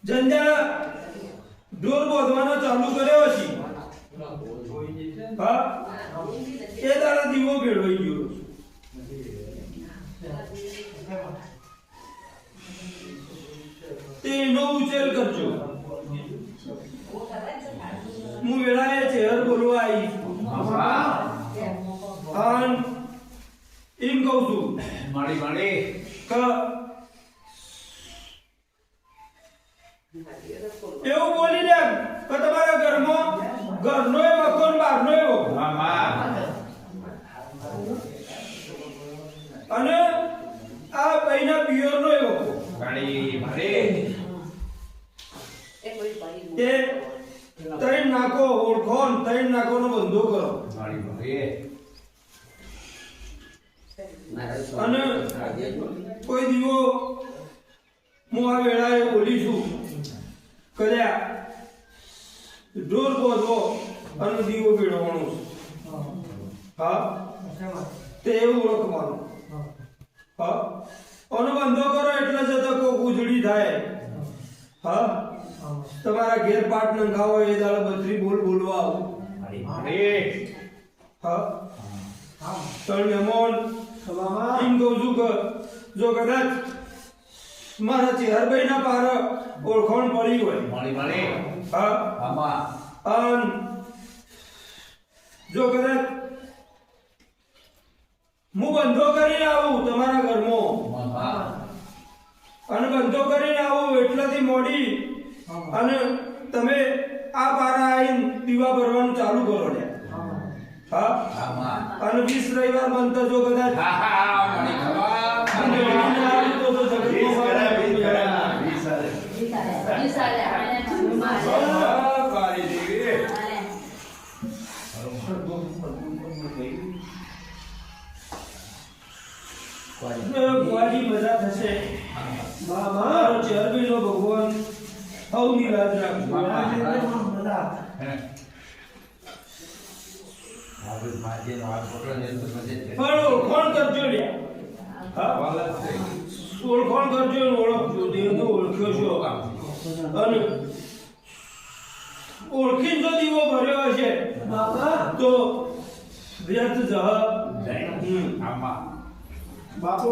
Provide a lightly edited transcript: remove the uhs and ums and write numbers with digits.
જંજા ઢોર બોધવાનો ચાલુ કર્યો છે હા એ તારા દીવો ભેળવાઈ ગયો તેનો ઉછેર કરજો હું વેળાએ ચહેર બોલવા આવી અને એમ કહું છું માડી એવું બોલી દે કે તમારા ઘરમાં ઘરનો એ વખો ને બહારનો એ વખો અને આ પૈના પિયરનો એ વખો તે ત્રણ નાકો ઓળખો ને ત્રણ નાકોનો બંધો કરો અને કોઈ દીવો હું આ વેળાએ બોલીશું કર્યા ઢોર બોધવો અને દીવો ભેળવવાનો હા તે એવું ઓળખવાનું હા અને બંધો કરો એટલે જતો કોક ઉજળી થાય હા તમારા ઘેર પાટ નંખાવો એ દાડે બત્રી બોલ બોલવા આવું હા ત્રણ મહેમાન એમ કહું છું કે જો કદાચ મારા ચેહરભાઈ ના પાર ઓળખાણ પડી હોય હા અને જો કદાચ હું બંધો કરીને આવું તમારા ઘરમાં અને બંધો કરીને આવું એટલાથી મોડી અને તમે આ પારા આવીને દીવા ભરવાનું ચાલુ કરો ને હા અને 20 રવિવાર બનતો જો કદાચ મજા થશે મારો ચરબીનો ભગવાન સૌની લાજ રાખજો ઓળખોણ કરજો લે ઓળખોણ કરજો ઓળખજો દેવનો ઓળખ્યો છો અને ઓળખીને જો દીવો ભર્યો હશે તો વ્યર્થ જહ બાપો